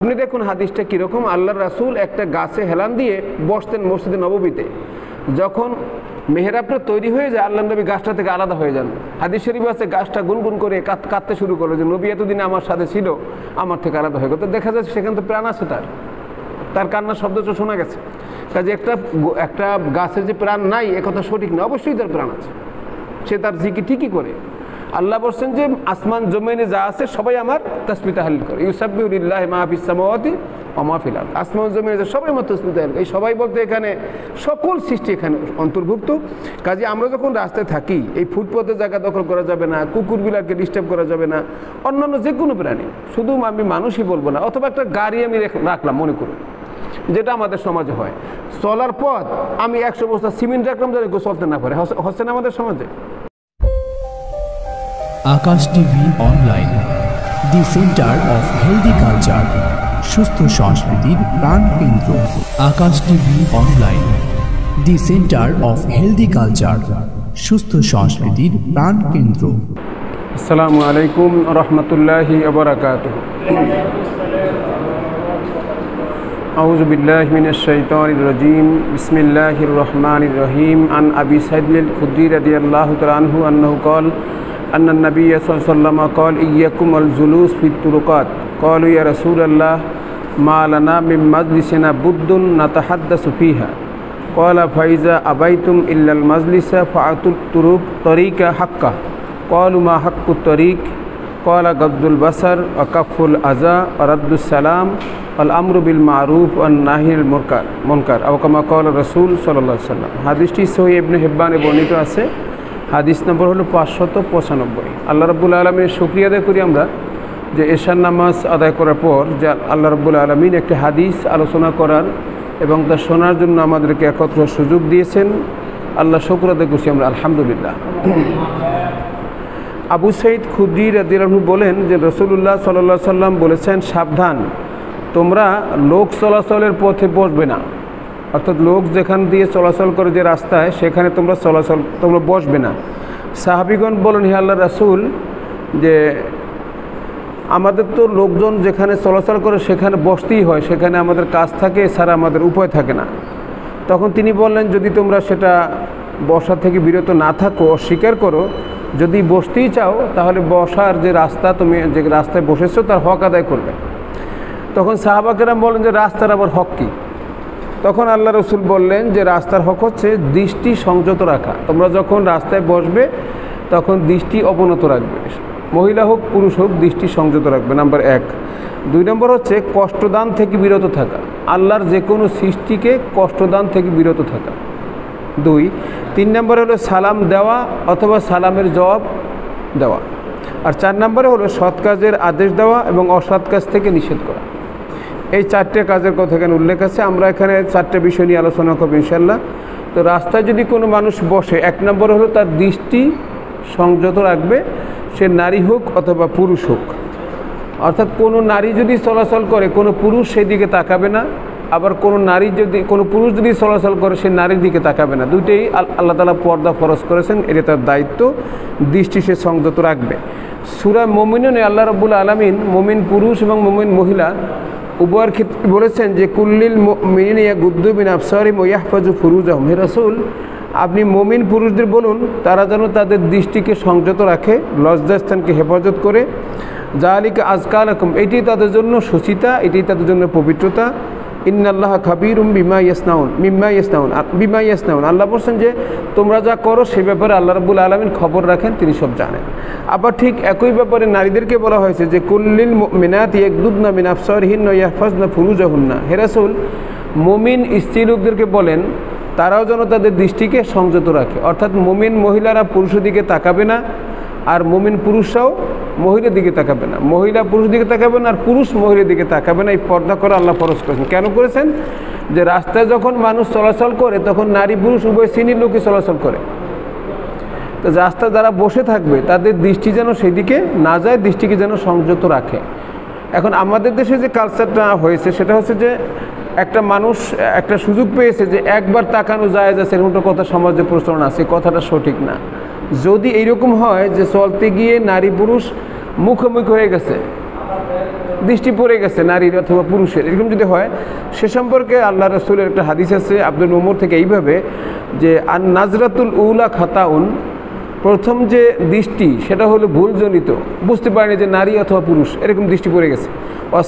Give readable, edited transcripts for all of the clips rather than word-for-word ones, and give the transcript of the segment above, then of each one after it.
আপনি দেখুন হাদিসটা কীরকম। আল্লাহর রাসূল একটা গাছে হেলান দিয়ে বসতেন মসজিদে নববীতে। যখন মেহরাবটা তৈরি হয়ে যায় আল্লাহ নবী গাছটা থেকে আলাদা হয়ে যান। হাদিস শরীফ আছে গাছটা গুনগুন করে কাঁদতে শুরু করলো যে নবী এতদিন আমার সাথে ছিল, আমার থেকে আলাদা হয়ে গেল। তো দেখা যাচ্ছে সেখানে তো প্রাণ আছে, তার কান্নার শব্দ তো শোনা গেছে। কাজে একটা গাছের যে প্রাণ নাই একথা সঠিক না, অবশ্যই তার প্রাণ আছে, সে তার জিকির ঠিকই করে। আল্লাহ বলছেন যে আসমান জমিনে যা আছে সবাই আমার তাসবিহ তাহলিল করে। ইউসাব্বিহু লিল্লাহি মা ফিস সামাওয়াতি ওয়া মা ফিল আরদ। আসমান জমিনে যে সবাই আমার তাসবিহ তাহলিল। এই সবাই বলতে এখানে সকল সৃষ্টি এখানে অন্তর্ভুক্ত। কাজে আমরা যখন রাস্তায় থাকি এই ফুটপথে জায়গা দখল করা যাবে না, কুকুর বিলারকে ডিস্টার্ব করা যাবে না, অন্যান্য যে কোনো প্রাণী, শুধু আমি মানুষই বলবো না, অথবা একটা গাড়ি আমি রাখলাম মনে করুন, যেটা আমাদের সমাজে হয়, চলার পথ আমি 100 বস্তা সিমেন্ট রাখলাম যাতে কেউ চলতে না পারে, হচ্ছে না আমাদের সমাজে? Akash TV online, the centre of healthy culture, সুস্থ সংস্কৃতির প্রাণ কেন্দ্র। Akash TV online, the centre of healthy culture, সুস্থ সংস্কৃতির প্রাণ কেন্দ্র। আসসালামু আলাইকুম রহমতুল্লাহি ওয়া বারাকাতুহু। আউযু বিল্লাহি মিনাশ শাইতানির রাজীম। বিসমিল্লাহির রহমানির রহিম। আন আবি সাঈদ আল খুদরি রাদিয়াল্লাহু তাআলা আনহু আন্নাহু ক্বাল আন্না নবী সাল্লাল্লাহু আলাইহি ওয়াসাল্লাম ক্বাল ইয়্যাকুম আল জুলুস ফিত তুরুকাত। ক্বালু ইয়া রাসূলাল্লাহ মা লানা মিন মাজলিসিনা বুদ্দুন নাতাহাদ্দাসু ফিহা। ক্বালা ফাইজা আবাইতুম ইল্লাল মাজলিসা ফাআতুত তুরুক তরিকা হাক্কা। ক্বালু মা হাক্কুত তরিক? ক্বালা গাদ্দুল বাসার ওয়া কাফুল আযা ওয়া রাদ্দুস সালাম আল আমরু বিল মারুফ ওয়ান নাহিল মুনকার আও কামা ক্বালা রাসূল সাল্লাল্লাহু আলাইহি ওয়াসাল্লাম। হাদিসটি সহিহ ইবনে হিব্বানে বর্ণিত আছে। হাদিস নম্বর হলো 595। আল্লাহ রাব্বুল আলামিনের শুকরিয়া আদায় করি আমরা যে এশার নামাজ আদায় করার পর যে আল্লাহ রাব্বুল আলামিন একটি হাদিস আলোচনা করার এবং তা শোনার জন্য আমাদেরকে একত্র সুযোগ দিয়েছেন। আল্লাহ শুকর আদায় করছি আমরা, আলহামদুলিল্লাহ। আবু সাঈদ খুদরি রাদিয়াল্লাহু আনহু বলেন যে রাসূলুল্লাহ সাল্লাল্লাহু আলাইহি ওয়াসাল্লাম বলেছেন, সাবধান, তোমরা লোক চলাচলের পথে বসবে না। অর্থাৎ লোক যেখান দিয়ে চলাচল করে যে রাস্তায়, সেখানে তোমরা বসবে না। সাহাবীগণ বলেন, হে আল্লাহর রাসূল, যে আমাদের তো লোকজন যেখানে চলাচল করে সেখানে বসতেই হয়, সেখানে আমাদের কাজ থাকে, এছাড়া আমাদের উপায় থাকে না। তখন তিনি বললেন, যদি তোমরা সেটা বসা থেকে বিরত না থাকো, অস্বীকার করো, যদি বসতেই চাও তাহলে বসার যে রাস্তা, তুমি যে রাস্তায় বসেছো তার হক আদায় করবে। তখন সাহাবা কেরাম বলেন যে রাস্তার আবার হক কী? তখন আল্লাহ রসুল বললেন যে রাস্তার হক হচ্ছে দৃষ্টি সংযত রাখা। তোমরা যখন রাস্তায় বসবে তখন দৃষ্টি অবনত রাখবে, মহিলা হোক পুরুষ হোক, দৃষ্টি সংযত রাখবে, নাম্বার 1। 2 নম্বর হচ্ছে কষ্টদান থেকে বিরত থাকা, আল্লাহর যে কোনো সৃষ্টিকে কষ্টদান থেকে বিরত থাকা, 2। 3 নম্বরে হলো সালাম দেওয়া অথবা সালামের জবাব দেওয়া। আর 4 নম্বরে হলো সৎ কাজের আদেশ দেওয়া এবং অসৎ কাজ থেকে নিষেধ করা। এই 4টে কাজের কথা এখানে উল্লেখ আছে। আমরা এখানে 4টে বিষয় নিয়ে আলোচনা করব ইনশাআল্লাহ। তো রাস্তায় যদি কোনো মানুষ বসে, 1 নম্বর হলো তার দৃষ্টি সংযত রাখবে, সে নারী হোক অথবা পুরুষ হোক। অর্থাৎ কোনো নারী যদি চলাচল করে, কোনো পুরুষ সেই দিকে তাকাবে না, আবার কোনো পুরুষ যদি চলাচল করে সে নারীর দিকে তাকাবে না। দুইটাই আল্লাহ তাআলা পর্দা ফরজ করেছেন, এটা তার দায়িত্ব, দৃষ্টি সে সংযত রাখবে। সূরা মুমিনুনে আল্লাহ রাব্বুল আলামিন মুমিন পুরুষ এবং মুমিন মহিলা উভয়ের ক্ষেত্রে বলেছেন যে কুল্লিল মুমিনিনা ইয়াগুদ্দু মিন আবসারিহিম ওয়া ইয়াহফাজু ফুরুজাহুম। হে রাসূল, আপনি মুমিন পুরুষদের বলুন তারা যেন তাদের দৃষ্টিকে সংযত রাখে, লজ্জাস্থানকে হেফাজত করে। যালিকা আযকা লাকুম, এটি তাদের জন্য সুচিতা, এটি তাদের জন্য পবিত্রতা। ইন্নাল্লাহা খাবীরুম বিমা ইয়াসনাউন। আল্লাহ বলছেন যে তোমরা যা করো সে ব্যাপারে আল্লাহ রাব্বুল আলামিন খবর রাখেন, তিনি সব জানেন। আবার ঠিক একই ব্যাপারে নারীদেরকে বলা হয়েছে যে কুল্লিল মুমিনাতি ইয়াগুদ্দুনা মিন আবসারিহিন্না ওয়া ইয়াহফাজনা ফুরুজাহুন্না। হে রাসূল, মুমিন স্ত্রী লোকদেরকে বলেন তারাও যেন তাদের দৃষ্টিকে সংযত রাখে। অর্থাৎ মুমিন মহিলারা পুরুষের দিকে তাকাবে না, আর মুমিন পুরুষরাও মহিলার দিকে তাকাবে না, মহিলা পুরুষ দিকে তাকাবে না, আর পুরুষ মহিলার দিকে তাকাবে না। এই পর্দা করা আল্লাহ ফরজ করেছেন। কেন করেছেন? যে রাস্তায় যখন মানুষ চলাচল করে তখন নারী পুরুষ উভয় শ্রেণীর লোকই চলাচল করে। তো রাস্তায় যারা বসে থাকবে তাদের দৃষ্টি যেন সেই দিকে না যায়, দৃষ্টিকে যেন সংযত রাখে। এখন আমাদের দেশে যে কালচারটা হয়েছে সেটা হচ্ছে যে একটা মানুষ একটা সুযোগ পেয়েছে যে একবার তাকানো যায় যাচ্ছে, এরকম কথা সমাজে প্রচলন আছে, কথাটা সঠিক না। যদি এইরকম হয় যে চলতে গিয়ে নারী পুরুষ মুখোমুখি হয়ে গেছে, দৃষ্টি পড়ে গেছে নারীর অথবা পুরুষের, এরকম যদি হয়, সে সম্পর্কে আল্লাহ রাসূলের একটা হাদিস আছে আব্দুল উমর থেকে এইভাবে যে আন নাজরাতুল উলা খাতাউন, প্রথম যে দৃষ্টি সেটা হলো ভুলজনিত, বুঝতে পারেনি যে নারী অথবা পুরুষ, এরকম দৃষ্টি পড়ে গেছে।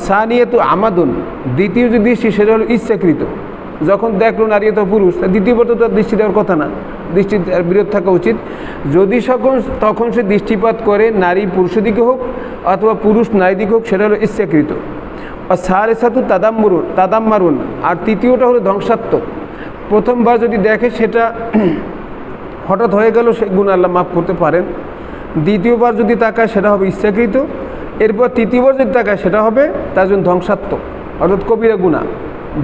সানিয়াতু আমাদুন, দ্বিতীয় যে দৃষ্টি সেটা হলো ইচ্ছাকৃত, যখন দেখলো নারী অথবা পুরুষ, দ্বিতীয়বার তো তার দৃষ্টি দেওয়ার কথা না, দৃষ্টি বিরোধ থাকা উচিত। যদি তখন সে দৃষ্টিপাত করে নারী পুরুষের দিকে হোক অথবা পুরুষ নারী দিকে হোক, সেটা হলো ইচ্ছাকৃত। আর সারেসাতু তাদাম্মারুন, আর তৃতীয়টা হলো ধ্বংসাত্মক। প্রথমবার যদি দেখে সেটা হঠাৎ হয়ে গেল, সে গুণ আল্লাহ মাফ করতে পারেন। দ্বিতীয়বার যদি তাকায় সেটা হবে ইচ্ছাকৃত, এরপর তৃতীয়বার যদি তাকায় সেটা হবে তার জন্য ধ্বংসাত্মক, অর্থাৎ কবিরা গুনাহ।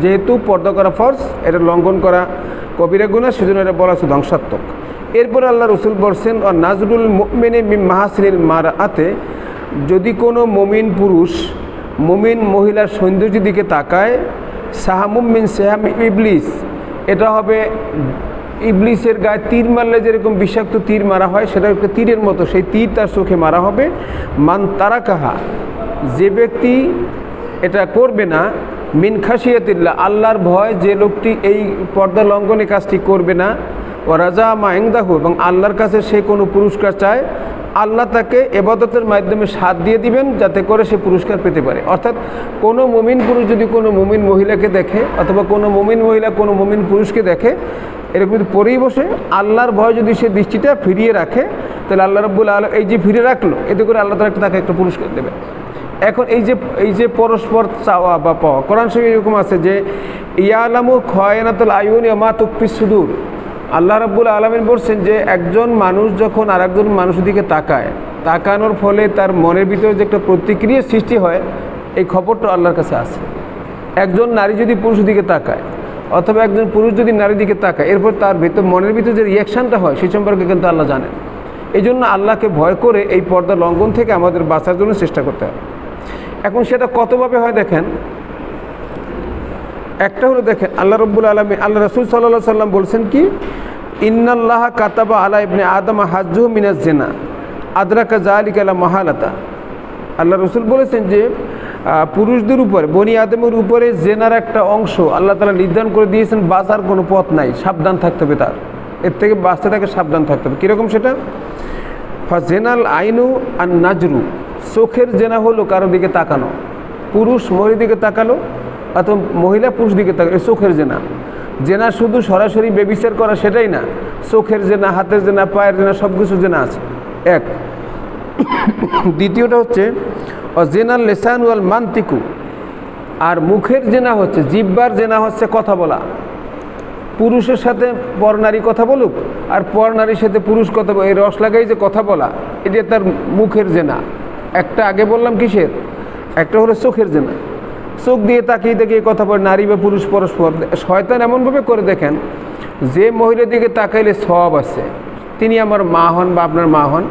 যেহেতু পর্দা করা ফরজ, এটা লঙ্ঘন করা কবিরা গুনাহ, সেজন্য এটা বলা হচ্ছে ধ্বংসাত্মক। এরপর আল্লাহ রসুল বলছেন ও নাজরুল মুমিনে মিন মাহাসিনিল মারআতে, যদি কোনো মুমিন পুরুষ মুমিন মহিলার সৌন্দর্যের দিকে তাকায়, সাহামুম মিন সাহাম ইবলিস, এটা হবে ইবলিসের গায়ে তীর মারলে যেরকম বিষাক্ত তীর মারা হয়, সেটা একটা তীরের মতো, সেই তীর তার চোখে মারা হবে। মান তারাকাহা, যে ব্যক্তি এটা করবে না, মিন খাশিয়াতিল্লাহ, আল্লাহর ভয়, যে লোকটি এই পর্দা লঙ্ঘনের কাজটি করবে না, ও রাজা মা ইনদাহু, এবং আল্লাহর কাছে সে কোনো পুরস্কার চায়, আল্লাহ তাকে ইবাদতের মাধ্যমে সাথ দিয়ে দিবেন যাতে করে সে পুরস্কার পেতে পারে। অর্থাৎ কোনো মুমিন পুরুষ যদি কোনো মুমিন মহিলাকে দেখে, অথবা কোনো মুমিন মহিলা কোনো মুমিন পুরুষকে দেখে, এরকম যদি পরেই বসে আল্লাহর ভয় যদি সে দৃষ্টিটা ফিরিয়ে রাখে, তাহলে আল্লাহ রাব্বুল আলামিন এই যে ফিরে রাখলো, এতে করে আল্লাহ তাআলা তাকে একটা পুরস্কার দেবে। এখন এই যে পরস্পর চাওয়া বা পাওয়া, কোরআন শরীফে এরকম আছে যে ইয়ালামু খায়নাতুল আয়ুনি ওয়া মা তুখফিস সুদূর, আল্লাহ রাব্বুল আলামিন বলছেন যে একজন মানুষ যখন আরেকজন মানুষের দিকে তাকানোর ফলে তার মনের ভিতরে যে একটা প্রতিক্রিয়া সৃষ্টি হয়, এই খবরটা আল্লাহর কাছে আছে। একজন নারী যদি পুরুষের দিকে তাকায়, অথবা একজন পুরুষ যদি নারীর দিকে তাকায়, এরপর তার মনের ভিতরে যে রিয়াকশানটা হয় সেই সম্পর্কে কিন্তু আল্লাহ জানেন। এই জন্য আল্লাহকে ভয় করে এই পর্দা লঙ্ঘন থেকে আমাদের বাঁচার জন্য চেষ্টা করতে হবে। এখন সেটা কতভাবে হয় দেখেন, একটা হলো দেখেন আল্লাহ রাব্বুল আলামিন, আল্লাহ রাসূল সাল্লাল্লাহু আলাইহি সাল্লাম বলছেন কি, ইন্নাল্লাহা কাতাবা আলা ইবনে আদম হাজ্জুহু মিনাজ জিনা আদরাকা যালিকা লা মাহালাতা। আল্লাহ রাসূল বলেছেন যে পুরুষদের উপরে, বনি আদমের উপরে জেনার একটা অংশ আল্লাহ তাআলা নির্ধারণ করে দিয়েছেন, বাঁচার কোনো পথ নাই, সাবধান থাকতে হবে, তার এর থেকে বাঁচতে তাকে সাবধান থাকতে হবে। কীরকম সেটা? জেনাল আইনু আর নাজরু, চোখের জেনা হলো কারো দিকে তাকানো, পুরুষ মহিলার দিকে তাকালো অথবা মহিলা পুরুষ দিকে তাকালো, চোখের জেনা। জেনা শুধু সরাসরি ব্যভিচার করা সেটাই না, চোখের জেনা, হাতের জেনা, পায়ের জেনা, সব কিছু জেনা আছে এক। দ্বিতীয়টা হচ্ছে জেনাল লেসান ওয়াল মান্তিকু, আর মুখের জেনা হচ্ছে, জিহ্বার জেনা হচ্ছে কথা বলা। পুরুষের সাথে পর নারী কথা বলুক আর পর নারীর সাথে পুরুষ কথা বলে, এই রস লাগাই যে কথা বলা, এটা তার মুখের জেনা। একটা আগে বললাম কিসের, একটা হলো চোখের জেনা, চোখ দিয়ে তাকিয়ে তাকিয়ে কথা বলে নারী বা পুরুষ পরস্পর। শয়তান এমনভাবে করে দেখেন, যে মহিলার দিকে তাকাইলে সওয়াব আছে, তিনি আমার মা হন বা আপনার মা হন,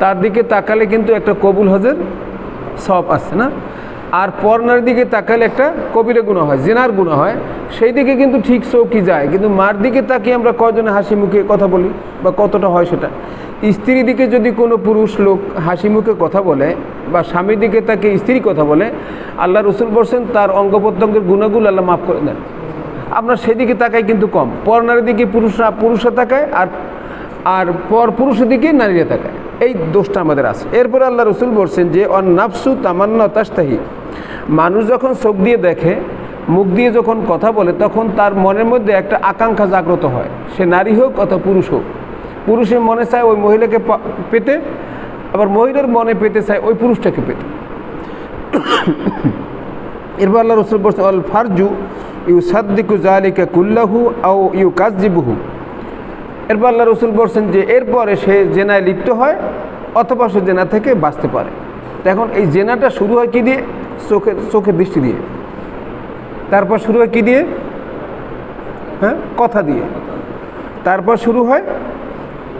তার দিকে তাকালে কিন্তু একটা কবুল হজের সওয়াব আছে না। আর পর নারীর দিকে তাকালে একটা কবিরা গুনাহ হয়, জিনার গুনাহ হয়, সেই দিকে কিন্তু ঠিক চৌকি যায়। কিন্তু মার দিকে তাকিয়ে আমরা কয়জনে হাসি মুখে কথা বলি বা কতটা হয় সেটা। স্ত্রীর দিকে যদি কোনো পুরুষ লোক হাসি মুখে কথা বলে বা স্বামীর দিকে তাকে স্ত্রী কথা বলে, আল্লাহ রসুল বলছেন তার অঙ্গ প্রত্যঙ্গের গুণাগুলো আল্লাহ মাফ করে দেন। আমরা সেদিকে তাকাই কিন্তু কম, পর নারীর দিকে পুরুষরা তাকায় আর পর পুরুষের দিকে নারীরা তাকায়, এই দোষটা আমাদের আছে। এরপরে আল্লাহ রসুল বলছেন যে নাফসু তামান্না তাশতাহি, মানুষ যখন চোখ দিয়ে দেখে, মুখ দিয়ে যখন কথা বলে, তখন তার মনের মধ্যে একটা আকাঙ্ক্ষা জাগ্রত হয়, সে নারী হোক অথবা পুরুষ হোক। পুরুষের মনে চায় ওই মহিলাকে পেতে, আবার মহিলার মনে পেতে চায় ওই পুরুষটাকে পেতে। এরপর আল্লাহ রসুল বলছেন আল ফারজু ইউ সাদ্দিকু জালিকা কুল্লাহু আও ইউ কাযযিবুহু। এরপর আল্লাহ রসুল বলছেন যে এরপরে সে জেনায় লিপ্ত হয় অথবা সে জেনা থেকে বাঁচতে পারে। এখন এই জেনাটা শুরু হয় কি দিয়ে? চোখের দৃষ্টি দিয়ে। তারপর শুরু হয় কি দিয়ে? হ্যাঁ, কথা দিয়ে। তারপর শুরু হয়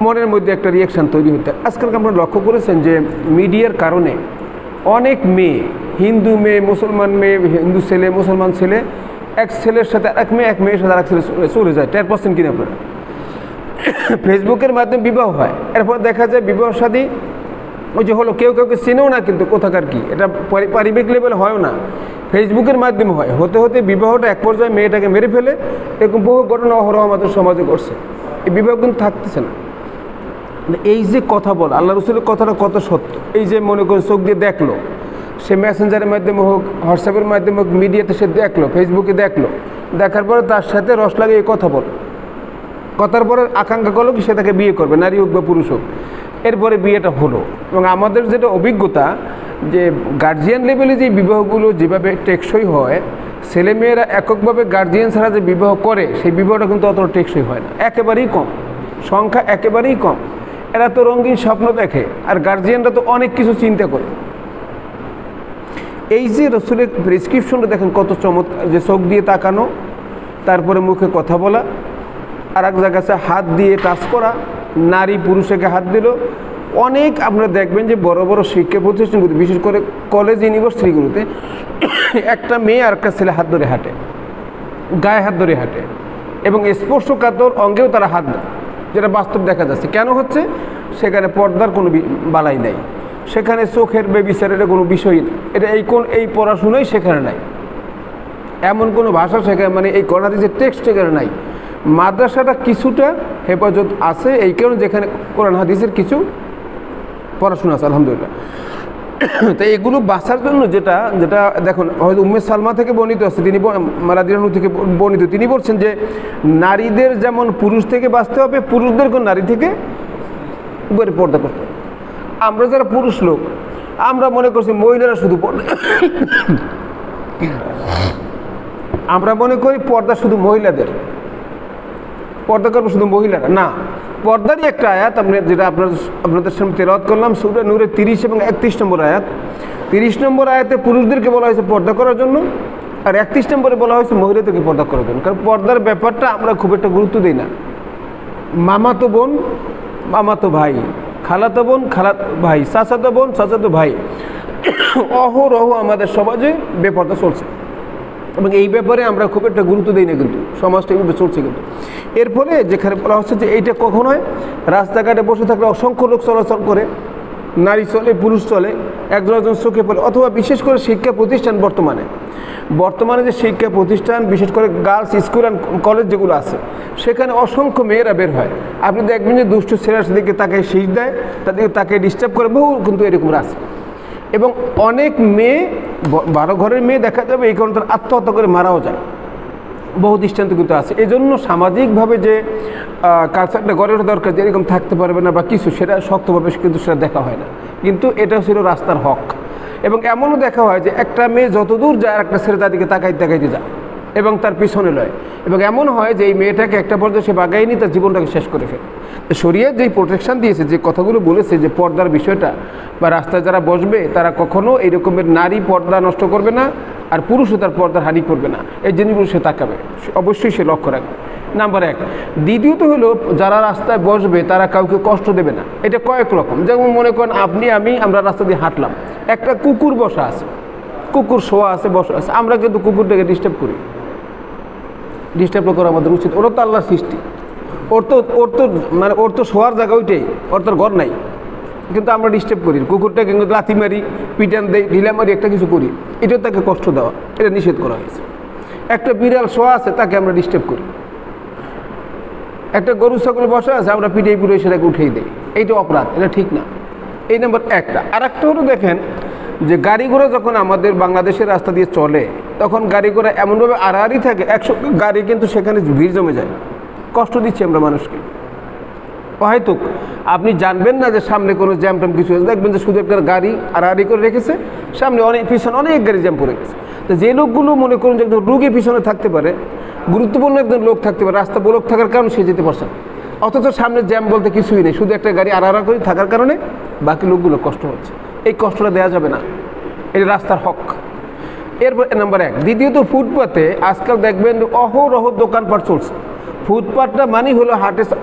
মনের মধ্যে একটা রিয়াকশান তৈরি হতে। আজকাল আপনারা লক্ষ্য করেছেন যে মিডিয়ার কারণে অনেক মেয়ে, হিন্দু মেয়ে, মুসলমান মেয়ে, হিন্দু ছেলে, মুসলমান ছেলে, এক ছেলের সাথে এক মেয়ের সাথে আরেক ছেলে চলে যায়। 10% কিনা আপনারা ফেসবুকের মাধ্যমে বিবাহ হয়, এরপর দেখা যায় বিবাহ শাদী ওই যে হলো কেউ কাউকে চেনেও না, কিন্তু কোথাকার কি, এটা পারিবারিক লেভেল হয়ও না, ফেসবুকের মাধ্যমে হয়। হতে হতে বিবাহটা এক পর্যায়ে মেয়েটাকে মেরে ফেলে, এরকম বহু ঘটনা অহরহ আমাদের সমাজে ঘটছে। এই বিবাহ কিন্তু থাকতেছে না। এই যে কথা বলা, আল্লাহ রসুলের কথাটা কত সত্য। এই যে মনে করেন চোখ দিয়ে দেখলো, সে মেসেঞ্জারের মাধ্যমে হোক, হোয়াটসঅ্যাপের মাধ্যমে হোক, মিডিয়াতে সে দেখলো, ফেসবুকে দেখলো, দেখার পরে তার সাথে রস লাগিয়ে কথা বল, কথার পরে আকাঙ্ক্ষা করলো কি সে তাকে বিয়ে করবে, নারী হোক বা পুরুষ হোক। এরপরে বিয়েটা হলো। এবং আমাদের যেটা অভিজ্ঞতা, যে গার্জিয়ান লেভেলে যে বিবাহগুলো যেভাবে টেকসই হয়, ছেলেমেয়েরা এককভাবে গার্জিয়ান ছাড়া যে বিবাহ করে, সেই বিবাহটা কিন্তু অতটা টেকসই হয় না, একেবারেই কম, সংখ্যা একেবারেই কম। এরা তো রঙিন স্বপ্ন দেখে, আর গার্জিয়ানরা তো অনেক কিছু চিন্তা করে। এই যে রসুলের প্রেসক্রিপশনটা দেখেন কত চমৎকার, যে চোখ দিয়ে তাকানো, তারপরে মুখে কথা বলা, আর এক জায়গায় হাত দিয়ে টাচ করা, নারী পুরুষকে হাত দিল। অনেক আপনারা দেখবেন যে বড় বড় শিক্ষা প্রতিষ্ঠানগুলোতে, বিশেষ করে কলেজ ইউনিভার্সিটিগুলোতে, একটা মেয়ে আর একটা ছেলে হাত ধরে হাঁটে, গায়ে হাত ধরে হাঁটে, এবং স্পর্শকাতর অঙ্গেও তারা হাত দেয়, যেটা বাস্তব দেখা যাচ্ছে। কেন হচ্ছে? সেখানে পর্দার কোনো বালাই নাই, সেখানে চোখের বেবিচারের কোনো বিষয় নেই, এটা এই পড়াশোনাই সেখানে নাই, এমন কোনো ভাষা সেখানে, মানে এই কোরআন হাদিসের টেক্সট সেখানে নাই। মাদ্রাসাটা কিছুটা হেফাজত আছে, এই কারণে যেখানে কোরআন হাদিসের কিছু পড়াশোনা আছে আলহামদুলিল্লাহ। তো এগুলো বাঁচার জন্য যেটা দেখুন, হয়তো উম্মে সালমা থেকে বর্ণিত আছে, তিনি রাদিয়াল্লাহু থেকে বর্ণিত, তিনি বলছেন যে নারীদের যেমন পুরুষ থেকে বাঁচতে হবে, পুরুষদেরকেও নারী থেকে উপরে পর্দা করতে হবে। আমরা যারা পুরুষ লোক, আমরা মনে করছি মহিলারা শুধু পর্দা, আমরা মনে করি পর্দা শুধু মহিলাদের, পর্দা করবো শুধু মহিলারা। না, পর্দারই একটা আয়াত যেটা আপনাদের সামনে তেলাওয়াত করলাম, সূরা নূরের 30 এবং 31 নম্বর আয়াত। 30 নম্বর আয়াতে পুরুষদেরকে বলা হয়েছে পর্দা করার জন্য, আর 31 নম্বরে বলা হয়েছে মহিলাদেরকে পর্দা করার জন্য। কারণ পর্দার ব্যাপারটা আমরা খুব একটা গুরুত্ব দিই না। মামাতো বোন, মামাতো ভাই, খালাতো বোন, খালাতো ভাই, চাচাতো বোন, চাচাতো ভাই, অহরহ আমাদের সমাজে বেপর্দা চলছে, এবং এই ব্যাপারে আমরা খুব একটা গুরুত্ব দিই না, কিন্তু সমাজটা এইভাবে চলছে। কিন্তু এর ফলে যেখানে বলা হচ্ছে যে এইটা কখন হয়, রাস্তাঘাটে বসে থাকলে অসংখ্য লোক চলাচল করে, নারী চলে, পুরুষ চলে, একজন একজন চোখে পড়ে। অথবা বিশেষ করে শিক্ষা প্রতিষ্ঠান, বর্তমানে যে শিক্ষা প্রতিষ্ঠান, বিশেষ করে গার্লস স্কুল অ্যান্ড কলেজ যেগুলো আছে, সেখানে অসংখ্য মেয়েরা বের হয়। আপনি দেখবেন যে দুষ্ট ছেলের দিকে তাকে শীষ দেয়, তাদেরকে তাকে ডিস্টার্ব করে, বহু কিন্তু এরকম আছে। এবং অনেক মেয়ে, 12 ঘরের মেয়ে দেখা যাবে এই কারণে তার আত্মহত্যা করে মারাও যায়, বহু দৃষ্টান্ত কিন্তু আছে। এই জন্য সামাজিকভাবে যে কালচারটা গড়ে ওঠা দরকার, যে এরকম থাকতে পারবে না বা কিছু, সেটা শক্তভাবে কিন্তু সেটা দেখা হয় না। কিন্তু এটা ছিল রাস্তার হক। এবং এমনও দেখা হয় যে একটা মেয়ে যত দূর যায়, আর একটা ছেলে তাদেরকে তাকাইতে যায় এবং তার পিছনে লয়। এবং এমন হয় যে এই মেয়েটাকে একটা পর্যায়ে সে বাগায়নি, তার জীবনটাকে শেষ করে ফেলে। শরীয়ত যেই প্রোটেকশন দিয়েছে, যে কথাগুলো বলেছে, যে পর্দার বিষয়টা, বা রাস্তায় যারা বসবে তারা কখনো এই রকমের নারী পর্দা নষ্ট করবে না, আর পুরুষও তার পর্দার হানি করবে না, এই জিনিসগুলো সে তাকাবে, অবশ্যই সে লক্ষ্য রাখবে। নাম্বার 1। দ্বিতীয়ত হলো, যারা রাস্তায় বসবে তারা কাউকে কষ্ট দেবে না। এটা কয়েক রকম। যেমন মনে করেন আপনি আমরা রাস্তা দিয়ে হাঁটলাম, একটা কুকুর বসা আছে, কুকুর শোয়া আছে, বসা আছে, আমরা কিন্তু কুকুরটাকে ডিস্টার্ব করি। ডিস্টার্ব করা আমাদের উচিত, ওরা তো আল্লাহর সৃষ্টি, ওর তো শোয়ার জায়গা ওইটাই, ওর তোর ঘর নাই, কিন্তু আমরা ডিস্টার্ব করি, কুকুরটাকে কিন্তু লাথি মারি, পিটান দেই, ঢিলা মারি, একটা কিছু করি। এটাও তাকে কষ্ট দেওয়া, এটা নিষেধ করা হয়েছে। একটা বিড়াল শোয়া আছে, তাকে আমরা ডিস্টার্ব করি। একটা গরু ছাগল বসা আছে, আমরা পিটিয়ে পুড়ে সেটাকে উঠিয়ে দিই, এইটা অপরাধ, এটা ঠিক না। এই নাম্বার 1টা। আর একটা হলো দেখেন, যে গাড়ি ঘোড়া যখন আমাদের বাংলাদেশের রাস্তা দিয়ে চলে, তখন গাড়ি ঘোড়া এমনভাবে আড়াআড়ি থাকে, 100 গাড়ি কিন্তু সেখানে ভিড় জমে যায়, কষ্ট দিচ্ছি আমরা মানুষকে। হয়তো আপনি জানবেন না যে সামনে কোনো জ্যাম ট্যাম কিছু হয়েছে, দেখবেন যে শুধু একটা গাড়ি আড়াআড়ি করে রেখেছে, সামনে পিছনে অনেক গাড়ি জ্যাম পড়ে গেছে। তো যে লোকগুলো মনে করুন যে একজন রুগী পিছনে থাকতে পারে, গুরুত্বপূর্ণ একজন লোক থাকতে পারে, রাস্তা ব্লক থাকার কারণে সে যেতে পারছে না, অথচ সামনে জ্যাম বলতে কিছুই নেই, শুধু একটা গাড়ি আড়াআড়া করে থাকার কারণে বাকি লোকগুলো কষ্ট হচ্ছে। এই কষ্টটা দেওয়া যাবে না, এটা রাস্তার হক। এরপর নাম্বার 1। দ্বিতীয়ত, ফুটপাতে আজকাল দেখবেন অহরহ দোকানপাট চলছে। ফুটপাতটা মানে হলো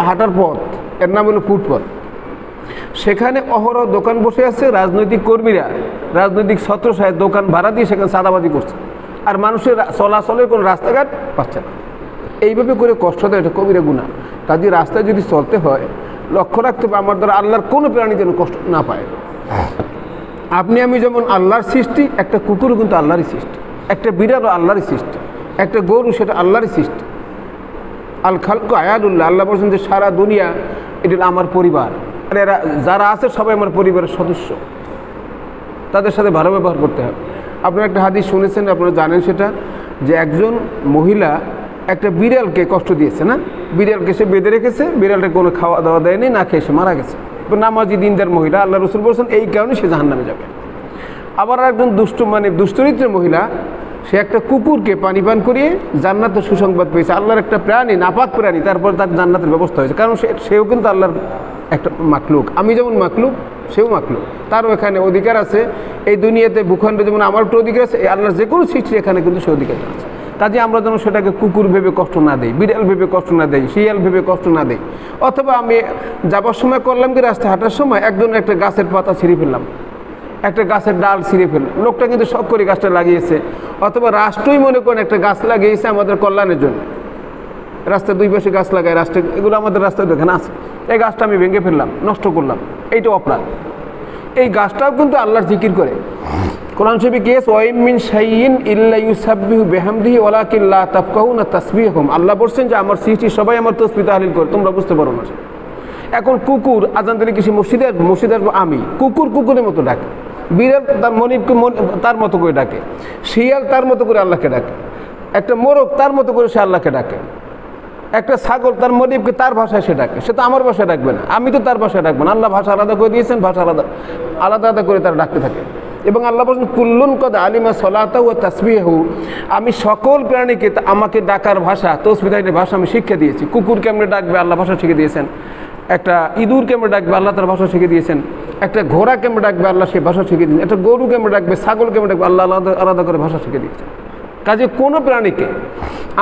হাঁটার পথ, এর নাম হলো ফুটপাত। সেখানে অহরহ দোকান বসে আছে, রাজনৈতিক কর্মীরা, রাজনৈতিক ছত্রছায়া দোকান ভাড়া দিয়ে সেখানে চাঁদাবাজি করছে, আর মানুষের চলাচলের কোনো রাস্তাঘাট পাচ্ছে না। এইভাবে করে কষ্ট দেয়, এটা কবিরা গুনাহ। কাজে রাস্তায় যদি চলতে হয়, লক্ষ্য রাখতে হবে আমার দ্বারা আল্লাহর কোনো প্রাণী যেন কষ্ট না পায়। আপনি আমি যেমন আল্লাহর সৃষ্টি, একটা কুকুরও কিন্তু আল্লাহরই সৃষ্টি, একটা বিড়ালও আল্লাহরই সৃষ্টি, একটা গরু সেটা আল্লাহরই সৃষ্টি। আল খালকু আয়াদুল্লাহ, আল্লাহ বলছেন যে সারা দুনিয়া এটা আমার পরিবার, আর এরা যারা আছে সবাই আমার পরিবারের সদস্য, তাদের সাথে ভালো ব্যবহার করতে হবে। আপনারা একটা হাদিস শুনেছেন, আপনারা জানেন সেটা, যে একজন মহিলা একটা বিড়ালকে কষ্ট দিয়েছে না, বিড়ালকে সে বেঁধে রেখেছে, বিড়ালটা কোনো খাওয়া দাওয়া দেয়নি, না খেয়ে সে মারা গেছে। নামাজি দিনদার মহিলা, আল্লাহ রসুল বলছেন এই কারণে সে জাহান্নামে যাবে। আবার একজন দুশ্চরিত্রের মহিলা, সে একটা কুকুরকে পানি পান করিয়ে জান্নাতের সুসংবাদ পেয়েছে। আল্লাহর একটা প্রাণী, নাপাক প্রাণী, তারপর তার জান্নাতের ব্যবস্থা হয়েছে, কারণ সেও কিন্তু আল্লাহর একটা মাকলুক। আমি যেমন মাকলুক, সেও মাকলুক, তারও এখানে অধিকার আছে। এই দুনিয়াতে ভূখণ্ডে যেমন আমার একটু অধিকার আছে, আল্লাহর যে কোনো সৃষ্টি এখানে কিন্তু সে অধিকার আছে। কাজে আমরা যেন সেটাকে কুকুর ভেবে কষ্ট না দেই, বিড়াল ভেবে কষ্ট না দেই, শিয়াল ভেবে কষ্ট না দেই। অথবা আমি যাবার সময় করলাম কি, রাস্তায় হাঁটার সময় একজন একটা গাছের পাতা ছিঁড়ে ফেললাম, একটা গাছের ডাল ছিঁড়ে ফেললাম, লোকটা কিন্তু শখ করে গাছটা লাগিয়েছে। অথবা রাষ্ট্রই মনে করেন একটা গাছ লাগিয়েছে আমাদের কল্যাণের জন্য, রাস্তায় দুই পাশে গাছ লাগায়, রাস্তায় এগুলো আমাদের রাস্তায় দেখেন আছে, এই গাছটা আমি ভেঙে ফেললাম, নষ্ট করলাম, এইটা অপরাধ। এই গাছটাও কিন্তু আল্লাহর জিকির করে। কোরআন শরীফে কি আছে, ওয়াইম মিন শাইইন ইল্লা ইউসাব্বিহু বিহামদিহি ওয়ালাকিন লা তাফকাহুনা তাসবিহুম। আল্লাহ বলছেন যে আমার সৃষ্টি সবাই আমার তাসবিহ তাহলিল করে, তোমরা বুঝতে পারো না। এখন কুকুর আজান দিলে কিছু মসজিদে আসবো আমি, কুকুর কুকুরের মতো ডাকে, বিড়াল তার মনিবকে তার মতো করে ডাকে, শিয়াল তার মতো করে আল্লাহকে ডাকে, একটা মোরগ তার মতো করে সে আল্লাহকে ডাকে, একটা ছাগল তার মনিবকে তার ভাষায় সে ডাকে। সে তো আমার ভাষায় ডাকবে না, আমি তো তার ভাষায় ডাকবো না। আল্লাহ ভাষা আলাদা করে দিয়েছেন, ভাষা আলাদা আলাদা করে তারা ডাকতে থাকে। এবং আল্লাহ বলছেন কুল্লুন কদ আলিমা সলাতাহু ওয়া তাসবিহু, আমি সকল প্রাণীকে আমাকে ডাকার ভাষা, তাসবিহ তাহলিলের ভাষা আমি শিক্ষা দিয়েছি। কুকুর কেমনে ডাকবে আল্লাহ ভাষা শিখে দিয়েছেন, একটা ইঁদুর কেমনে ডাকবে আল্লাহ তার ভাষা শিখে দিয়েছেন, একটা ঘোড়া কেমনে ডাকবে আল্লাহ সে ভাষা শিখে দিয়েছেন, একটা গরু কেমনে ডাকবে, ছাগল কেমনে ডাকবে আল্লাহ আলাদা আলাদা করে ভাষা শিখে দিয়েছেন। কাজে কোনো প্রাণীকে,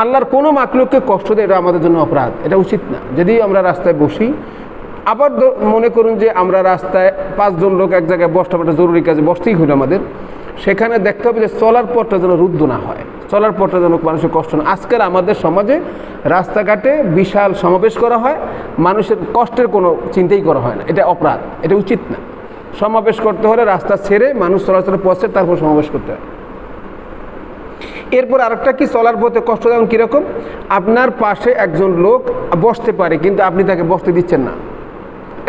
আল্লাহর কোনো মাকলুককে কষ্ট দেয় এটা আমাদের জন্য অপরাধ, এটা উচিত না। যদি আমরা রাস্তায় বসি, আবার মনে করুন যে আমরা রাস্তায় 5 জন লোক এক জায়গায় বসতে, একটা জরুরি কাজে বসতেই হলো আমাদের, সেখানে দেখতে হবে যে চলার পথটা যেন রুদ্ধ না হয়, চলার পথটা যেন মানুষের কষ্ট না। আজকাল আমাদের সমাজে রাস্তাঘাটে বিশাল সমাবেশ করা হয়, মানুষের কষ্টের কোনো চিন্তাই করা হয় না, এটা অপরাধ, এটা উচিত না। সমাবেশ করতে হলে রাস্তা ছেড়ে মানুষ চলাচলের পথে তারপর সমাবেশ করতে হয়। এরপর আরেকটা কি, চলার পথে কষ্ট যেমন কীরকম, আপনার পাশে একজন লোক বসতে পারে কিন্তু আপনি তাকে বসতে দিচ্ছেন না,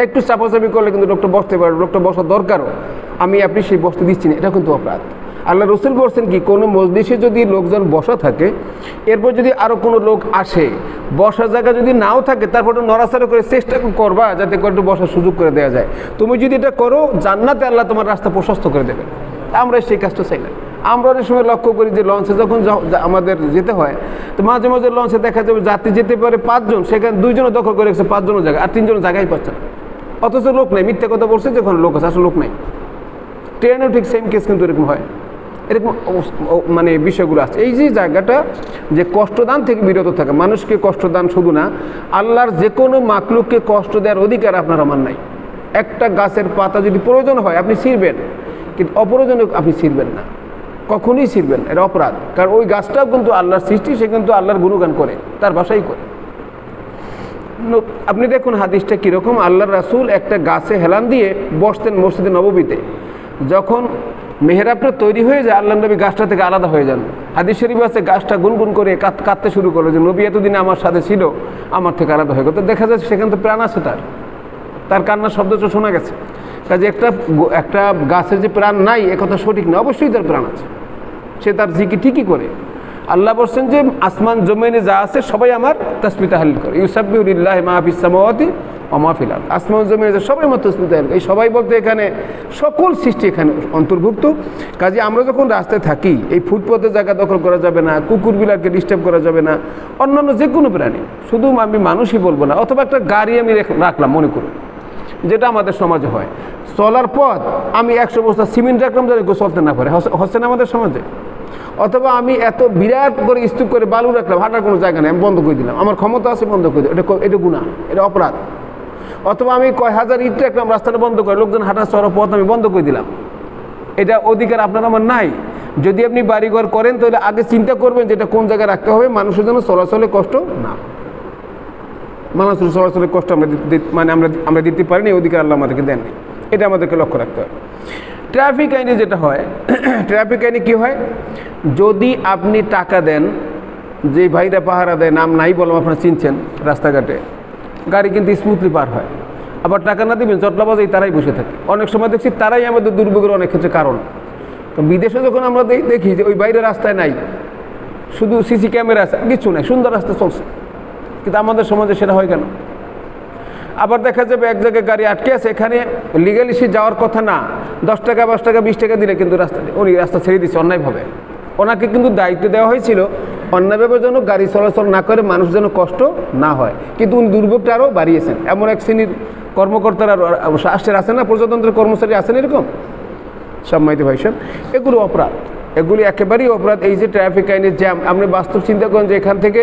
একটু চাপাচাপি করলে কিন্তু লোকটা বসতে পারে, লোকটা বসার দরকারও, আপনি সেই বসতে দিচ্ছি না, এটা কিন্তু অপরাধ। আল্লাহ রসুল বলছেন কি, কোনো মজলিসে যদি লোকজন বসা থাকে, এরপর যদি আরও কোনো লোক আসে, বসার জায়গা যদি নাও থাকে, তারপর নড়াচড়া করে চেষ্টা করবা যাতে করে একটু বসার সুযোগ করে দেওয়া যায়। তুমি যদি এটা করো, জান্নাতে আল্লাহ তোমার রাস্তা প্রশস্ত করে দেবে। আমরা সেই কাজটা চাই না। আমরা অনেক সময় লক্ষ্য করি যে লঞ্চে যখন আমাদের যেতে হয়, তো মাঝে মাঝে লঞ্চে দেখা যাবে যাত্রী যেতে পারে 5 জন, সেখানে 2 জনও দখল করে রেখেছে 5 জনের জায়গা, আর 3 জনের জায়গায় পাচ্ছে না, অথচ লোক নেই। মিথ্যা কথা বলছে যখন লোক আছে, আসলে লোক নেই। ট্রেনেও ঠিক সেম কেস কিন্তু এরকম হয়, এরকম মানে বিষয়গুলো আছে। এই যে জায়গাটা, যে কষ্টদান থেকে বিরত থাকা, মানুষকে কষ্টদান শুধু না, আল্লাহর যে কোনো মাকলুককে কষ্ট দেওয়ার অধিকার আপনার আমার নাই। একটা গাছের পাতা যদি প্রয়োজন হয় আপনি ছিঁড়বেন, কিন্তু অপ্রয়োজনে আপনি ছিঁড়বেন না, কখনোই ছিঁড়বেন না, এটা অপরাধ। কারণ ওই গাছটাও কিন্তু আল্লাহর সৃষ্টি, সে কিন্তু আল্লাহর গুণগান করে, তার ভাষাই করে। আপনি দেখুন হাদিসটা কীরকম, আল্লাহর রাসূল একটা গাছে হেলান দিয়ে বসতেন মসজিদে নববীতে। যখন মেহরাবটা তৈরি হয়ে যায়, আল্লাহ নবী গাছটা থেকে আলাদা হয়ে যান। হাদিস শরীফ আছে, গাছটা গুনগুন করে কাঁদতে শুরু করলো যে নবী এতদিন আমার সাথে ছিল, আমার থেকে আলাদা হয়ে গেল। তো দেখা যাচ্ছে সেখানে তো প্রাণ আছে, তার কান্নার শব্দ তো শোনা গেছে। কাজে একটা গাছের যে প্রাণ নাই এ কথা সঠিক না, অবশ্যই তার প্রাণ আছে, সে তার জিকির ঠিকই করে। আল্লাহ বলছেন যে আসমান জমিনে যা আছে সবাই আমার তাসবিহ তাহলিল করে, ইউসাব্বিহু লিল্লাহি মা ফিস সামাওয়াতি ওয়া মা ফিল আরদ। আসমান জমিনে যা সবাই আমার তাসবিহ তাহলিল করে। এই সবাই বলতে এখানে সকল সৃষ্টি এখানে অন্তর্ভুক্ত। কাজে আমরা যখন রাস্তায় থাকি, এই ফুটপথের জায়গা দখল করা যাবে না, কুকুর বিলারকে ডিস্টার্ব করা যাবে না, অন্যান্য যে কোনো প্রাণী, শুধু আমি মানুষই বলবো না। অথবা একটা গাড়ি আমি রাখলাম, মনে করুন, যেটা আমাদের সমাজে হয়, চলার পথ আমি 100 বস্তা সিমেন্ট রাখলাম যাতে চলতে না পারে, হচ্ছে না আমাদের সমাজে। অথবা আমি এত বিরাট করে স্তূপ করে বালু রাখলাম, হাঁটার কোনো জায়গা নেই, আমি বন্ধ করে দিলাম, আমার ক্ষমতা আছে বন্ধ করে দিলাম, এটা গুনাহ, এটা অপরাধ। অথবা আমি কয় হাজার ইট রাখলাম, রাস্তাটা বন্ধ করে, লোকজন হাঁটা চলার পথ আমি বন্ধ করে দিলাম, এটা অধিকার আপনার আমার নাই। যদি আপনি বাড়িঘর করেন তাহলে আগে চিন্তা করবেন যে এটা কোন জায়গায় রাখতে হবে, মানুষের জন্য চলাচলে কষ্ট না, মানুষের চলাচলের কষ্ট আমরা দিতে পারিনি, এই অধিকার আল্লাহ আমাদেরকে দেননি। এটা আমাদেরকে লক্ষ্য রাখতে হবে। ট্রাফিক আইনে যেটা হয়, ট্রাফিক আইনে কী হয়, যদি আপনি টাকা দেন, যে ভাইরা পাহারা দেয়, নাম নাই বললাম, আপনারা চিনছেন, রাস্তাঘাটে গাড়ি কিন্তু স্মুথলি পার হয়। আবার টাকা না দিবেন চটলাবাজেই তারাই বসে থাকে। অনেক সময় দেখছি তারাই আমাদের দুর্ভোগের অনেক ক্ষেত্রে কারণ। তো বিদেশে যখন আমরা দেখি যে ওই বাইরে রাস্তায় নাই, শুধু সিসি ক্যামেরা আছে, কিছু নাই, সুন্দর রাস্তা চলছে, কিন্তু আমাদের সমাজে সেটা হয় কেন? আবার দেখা যাবে এক জায়গায় গাড়ি আটকে আছে, এখানে লিগালি সে যাওয়ার কথা না, 10 টাকা 5 টাকা 20 টাকা দিলে কিন্তু উনি রাস্তা ছেড়ে দিচ্ছে অন্যায়ভাবে। ওনাকে কিন্তু দায়িত্ব দেওয়া হয়েছিল অন্যায়ভাবে যেন গাড়ি চলাচল না করে, মানুষ যেন কষ্ট না হয়, কিন্তু উনি দুর্ভোগটা আরও বাড়িয়েছেন। এমন এক শ্রেণীর কর্মকর্তারা রাষ্ট্রের আছেন না, প্রজাতন্ত্রের কর্মচারী আছেন এরকম। সম্মানিত ভাই সাহেব, এগুলো অপরাধ, এগুলি একেবারেই অপরাধ। এই যে ট্রাফিক আইনের জ্যাম, আপনি বাস্তব চিন্তা করেন যে এখান থেকে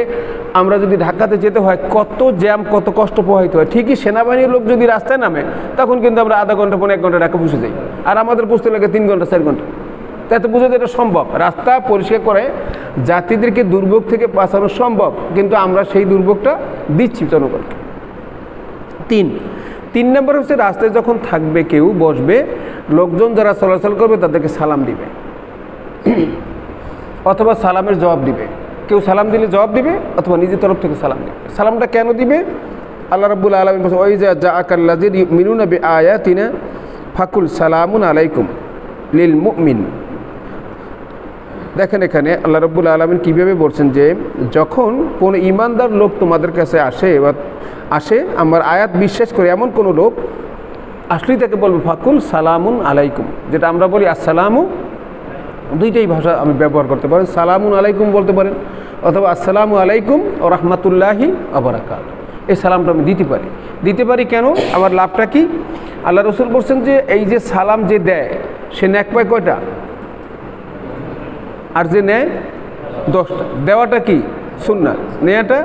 আমরা যদি ঢাকাতে যেতে হয় কত জ্যাম, কত কষ্ট পোহাইতে হয়। ঠিকই সেনাবাহিনীর লোক যদি রাস্তায় নামে তখন কিন্তু আমরা আধা ঘন্টা 1 ঘন্টা ঢাকা বসে যাই, আর আমাদের বুঝতে লাগে 3 ঘন্টা 4 ঘন্টা। তাতে বুঝে যে এটা সম্ভব, রাস্তা পরিষ্কার করে যাত্রীদেরকে দুর্ভোগ থেকে বাঁচানো সম্ভব, কিন্তু আমরা সেই দুর্ভোগটা দিচ্ছি জনগণকে। 3 নম্বর হচ্ছে রাস্তায় যখন থাকবে, কেউ বসবে, লোকজন যারা চলাচল করবে তাদেরকে সালাম দিবে অথবা সালামের জবাব দিবে। কেউ সালাম দিলে জবাব দিবে অথবা নিজের তরফ থেকে সালাম দিবে। সালামটা কেন দিবে? আল্লাহ রাব্বুল আলামিন বলেন, ওয়াইজা জাআকাল্লাযিনা ইউমিনুনা বিআয়াতিনা ফাকুল সালামুন আলাইকুম লিল মুমিন। দেখেন এখানে আল্লাহ রাব্বুল আলামিন কীভাবে বলছেন যে যখন কোনো ইমানদার লোক তোমাদের কাছে আসে আমার আয়াত বিশ্বাস করে এমন কোনো লোক আসলেই তাকে বলবে ফাকুল সালামুন আলাইকুম, যেটা আমরা বলি আসসালামু। দুইটাই ভাষা আমি ব্যবহার করতে পারেন, সালামুন আলাইকুম বলতে পারেন অথবা আসসালামু আলাইকুম ও রহমাতুল্লাহি ওয়া বারাকাতুহু। এই সালামটা আমি দিতে পারি কেন? আমার লাভটা কি? আল্লাহ রসুল বলছেন যে এই যে সালাম যে দেয় সে নেক পায় কয়টা? আর যে নেয় 10টা। দেওয়াটা কি সুন্নাত, নেয়াটা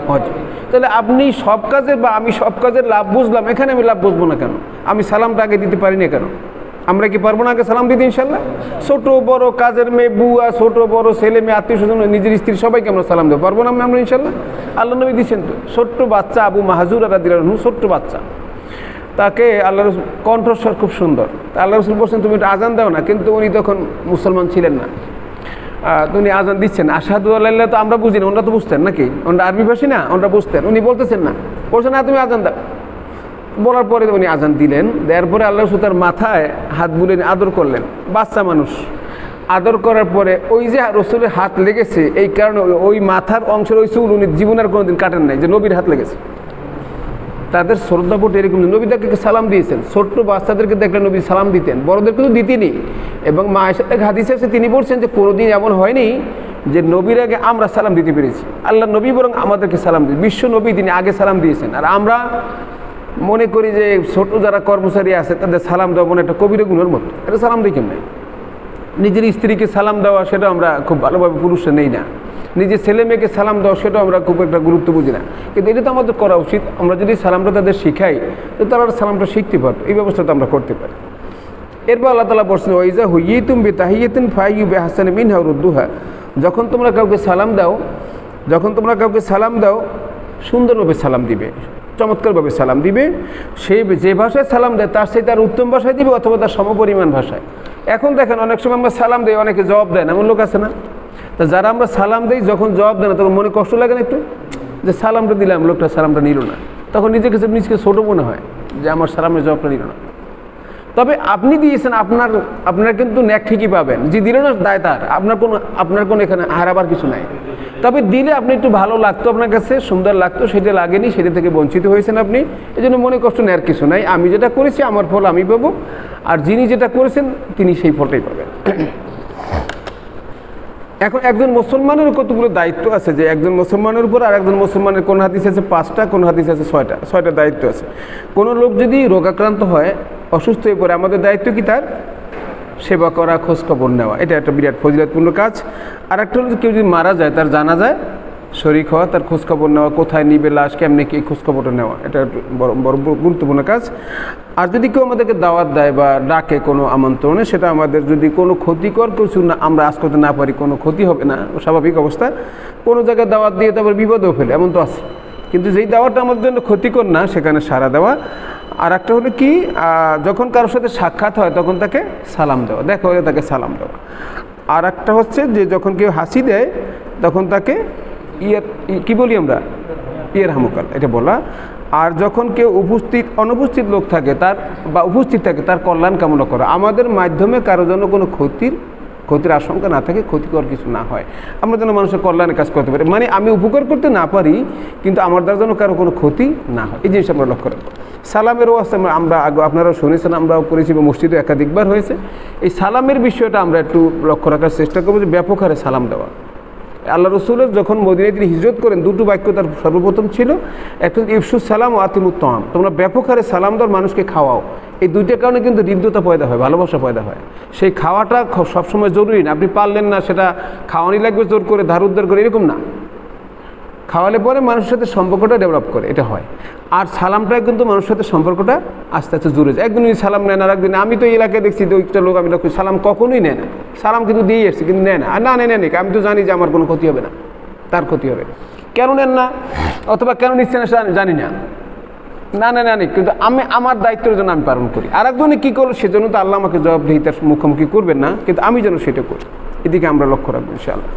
ওয়াজিব। তাহলে আপনি সব কাজের বা আমি সব কাজের লাভ বুঝলাম, এখানে আমি লাভ বুঝবো না কেন? আমি সালামটা আগে দিতে পারি না কেন? আমরা কি পারবো না আগে সালাম দিতে? ইনশাল্লাহ ছোট বড় কাজের মেয়ে, বুয়া, ছোট বড় ছেলে মেয়ে, আত্মীয় স্বজন, নিজের স্ত্রী, সবাইকে আমরা সালাম দেবো, পারবো না আমরা? ইনশাল্লাহ। আল্লাহ নবী দিচ্ছেন তো, ছোট্ট বাচ্চা আবু মাহাজুর রাদিয়াল্লাহু আনহু, ছোট্ট বাচ্চা, তাকে আল্লাহ রসুল, কণ্ঠস্বর খুব সুন্দর, তা আল্লাহ রসুল বলছেন তুমি একটা আজান দাও না, কিন্তু উনি তখন মুসলমান ছিলেন না। উনি আজান দিচ্ছেন, আশহাদু আল্লাহ, তো আমরা বুঝি না, ওনারা তো বুঝতেন নাকি? ওনারা আরবি ভাষী না, ওনারা বুঝতেন। উনি বলতেছেন না, বলছেন না তুমি আজান দাও। বলার পরে উনি আজান দিলেন। দেওয়ার পরে আল্লাহ রসুল তার মাথায় হাত বুলে আদর করলেন। বাচ্চা মানুষ আদর করার পরে ওই যে রসুলের হাত লেগেছে, এই কারণে ওই মাথার অংশের ওই চুল উনি জীবনের কোনোদিন কাটেন নাই, যে নবীর হাত লেগেছে। তাদের শ্রদ্ধাবোধ এরকম, নবী তাকে সালাম দিয়েছেন। ছোট্ট বাচ্চাদেরকে দেখলে নবী সালাম দিতেন, বড়দের কিন্তু দিতেনি। এবং মা আয়েশা এক হাদিসে আছে, তিনি বলছেন যে কোনোদিন এমন হয়নি যে নবীর আগে আমরা সালাম দিতে পেরেছি। আল্লাহ নবী বরং আমাদেরকে সালাম দিয়ে, বিশ্ব নবী তিনি আগে সালাম দিয়েছেন। আর আমরা মনে করি যে ছোট যারা কর্মচারী আছে তাদের সালাম দেওয়া মনে একটা কবিরা গুণের মতো, এটা সালাম দিই কেমন? নিজের স্ত্রীকে সালাম দেওয়া সেটা আমরা খুব ভালোভাবে পুরুষে নেই না, নিজের ছেলে মেয়েকে সালাম দেওয়া সেটাও আমরা খুব একটা গুরুত্ব বুঝি না। কিন্তু এটা তো আমাদের করা উচিত। আমরা যদি সালামটা তাদের শিখাই তো তারা সালামটা শিখতে পারবে, এই ব্যবস্থাটা আমরা করতে পারি। এরপর আল্লাহ তাআলা বলছেন, ওয়াইজা হুইয়িতুম বিতাহিয়াতিন ফাইয়ু বিআহসানি মিনহা রুদ্দুহা। যখন তোমরা কাউকে সালাম দাও সুন্দরভাবে সালাম দিবে, চমৎকারভাবে সালাম দিবে। সে যে ভাষায় সালাম দেয় তার সেই তার উত্তম ভাষায় দিবে অথবা তার সমপরিমাণ ভাষায়। এখন দেখেন অনেক সময় আমরা সালাম দিই, অনেকে জবাব দেয় না, এমন লোক আছে না? তা যারা আমরা সালাম দিই যখন জবাব দেয় না তখন মনে কষ্ট লাগে না একটু, যে সালামটা দিলাম লোকটা সালামটা নিল না, তখন নিজেকে ছোটো মনে হয় যে আমার সালামের জবাবটা নিল না। তবে আপনি দিয়েছেন, আপনার কিন্তু ন্যাক ঠিকই পাবেন। যে দিল না দায় তার, আপনার কোনো এখানে হারাবার কিছু নাই। তবে দিলে আপনি একটু ভালো লাগতো, আপনার কাছে সুন্দর লাগতো, সেটা লাগেনি, সেটা থেকে বঞ্চিত হয়েছেন আপনি, এই জন্য মনে কষ্ট নেওয়ার কিছু নাই। আমি যেটা করেছি আমার ফল আমি পাবো, আর যিনি যেটা করেছেন তিনি সেই ফলটাই পাবেন। এখন একজন মুসলমানের কতগুলো দায়িত্ব আছে, যে একজন মুসলমানের উপর আর একজন মুসলমানের কোন হাদিস আছে 5টা, কোন হাদিস আছে 6টা দায়িত্ব আছে। কোনো লোক যদি রোগাক্রান্ত হয়, অসুস্থ হয়ে পড়ে, আমাদের দায়িত্ব কি তার সেবা করা, খোঁজখবর নেওয়া, এটা একটা বিরাট ফজিলতপূর্ণ কাজ। আর একটা হলো কেউ যদি মারা যায় তার জানাজায় শরীক হওয়া, তার খোঁজখবর নেওয়া, কোথায় নিবে লাশ, কেমনে কি, খোঁজখবরটা নেওয়া, এটা বড় গুরুত্বপূর্ণ কাজ। আর যদি কেউ আমাদেরকে দাওয়াত দেয় বা ডাকে কোনো আমন্ত্রণে, সেটা আমাদের যদি কোনো ক্ষতিকর কিছু না আমরা আজ করতে না পারি, কোনো ক্ষতি হবে না, স্বাভাবিক অবস্থা। কোনো জায়গায় দাওয়াত দিয়ে তারপর বিপদেও ফেলে, এমন তো আছে। কিন্তু যেই দাওয়াতটা আমাদের জন্য ক্ষতিকর না সেখানে সাড়া দেওয়া। আর একটা হলো কি, যখন কারোর সাথে সাক্ষাৎ হয় তখন তাকে সালাম দেওয়া, দেখা হলে তাকে সালাম দেওয়া। আর একটা হচ্ছে যে যখন কেউ হাসি দেয় তখন তাকে কি বলি আমরা, ইয়ের হামুকাল, এটা বলা। আর যখন কেউ অনুপস্থিত লোক থাকে তার বা উপস্থিত থাকে তার কল্যাণ কামনা করা, আমাদের মাধ্যমে কারো জন্য কোনো ক্ষতির আশঙ্কা না থাকে, ক্ষতিকর কিছু না হয়, আমরা যেন মানুষের কল্যাণে কাজ করতে পারি। মানে আমি উপকার করতে না পারি কিন্তু আমার দ্বারা যেন কারো কোনো ক্ষতি না হয়, এই জিনিস আমরা লক্ষ্য রাখবো। সালামেরও আছে, আমরা আপনারাও শুনেছেন, আমরাও করেছি বা মসজিদে একাধিকবার হয়েছে। এই সালামের বিষয়টা আমরা একটু লক্ষ্য রাখার চেষ্টা করবো, যে ব্যাপক হারে সালাম দেওয়া। আল্লাহ রসুলের যখন মদিনায় তিনি হিজরত করেন, দুটো বাক্য তার সর্বপ্রথম ছিল, একটা ইফসুস সালাম ও আতিমুত্তহাম, তোমরা ব্যাপক হারে সালাম দাও, মানুষকে খাওয়াও। এই দুইটার কারণে কিন্তু হৃদ্যতা পয়দা হয়, ভালোবাসা পয়দা হয়। সেই খাওয়াটা সবসময় জরুরি না, আপনি পারলেন না সেটা খাওয়ানি লাগবে জোর করে, ধার উদ্ধার করে, এরকম না। খাওয়ালে পরে মানুষের সাথে সম্পর্কটা ডেভেলপ করে, এটা হয়। আর সালামটাই কিন্তু মানুষের সাথে সম্পর্কটা আস্তে আস্তে জুড়ে যায়। একদিন সালাম নেয় না, আর একদিন, আমি তো এলাকায় দেখছি তো একটা লোক, আমি সালাম কখনোই নেয় না, সালাম কিন্তু দিয়ে এসছি কিন্তু নেয় না, আর না নেয় নেই, আমি তো জানি যে আমার কোনো ক্ষতি হবে না, তার ক্ষতি হবে। কেন নেন না অথবা কেন নিচ্ছে না জানি না, না কিন্তু আমি আমার দায়িত্বের জন্য আমি পালন করি। আর একজনে কী করলো সেজন্য তো আল্লাহ আমাকে জবাবদিহিতার মুখোমুখি করবেন না, কিন্তু আমি যেন সেটা করি, এদিকে আমরা লক্ষ্য রাখবো ইনশাআল্লাহ।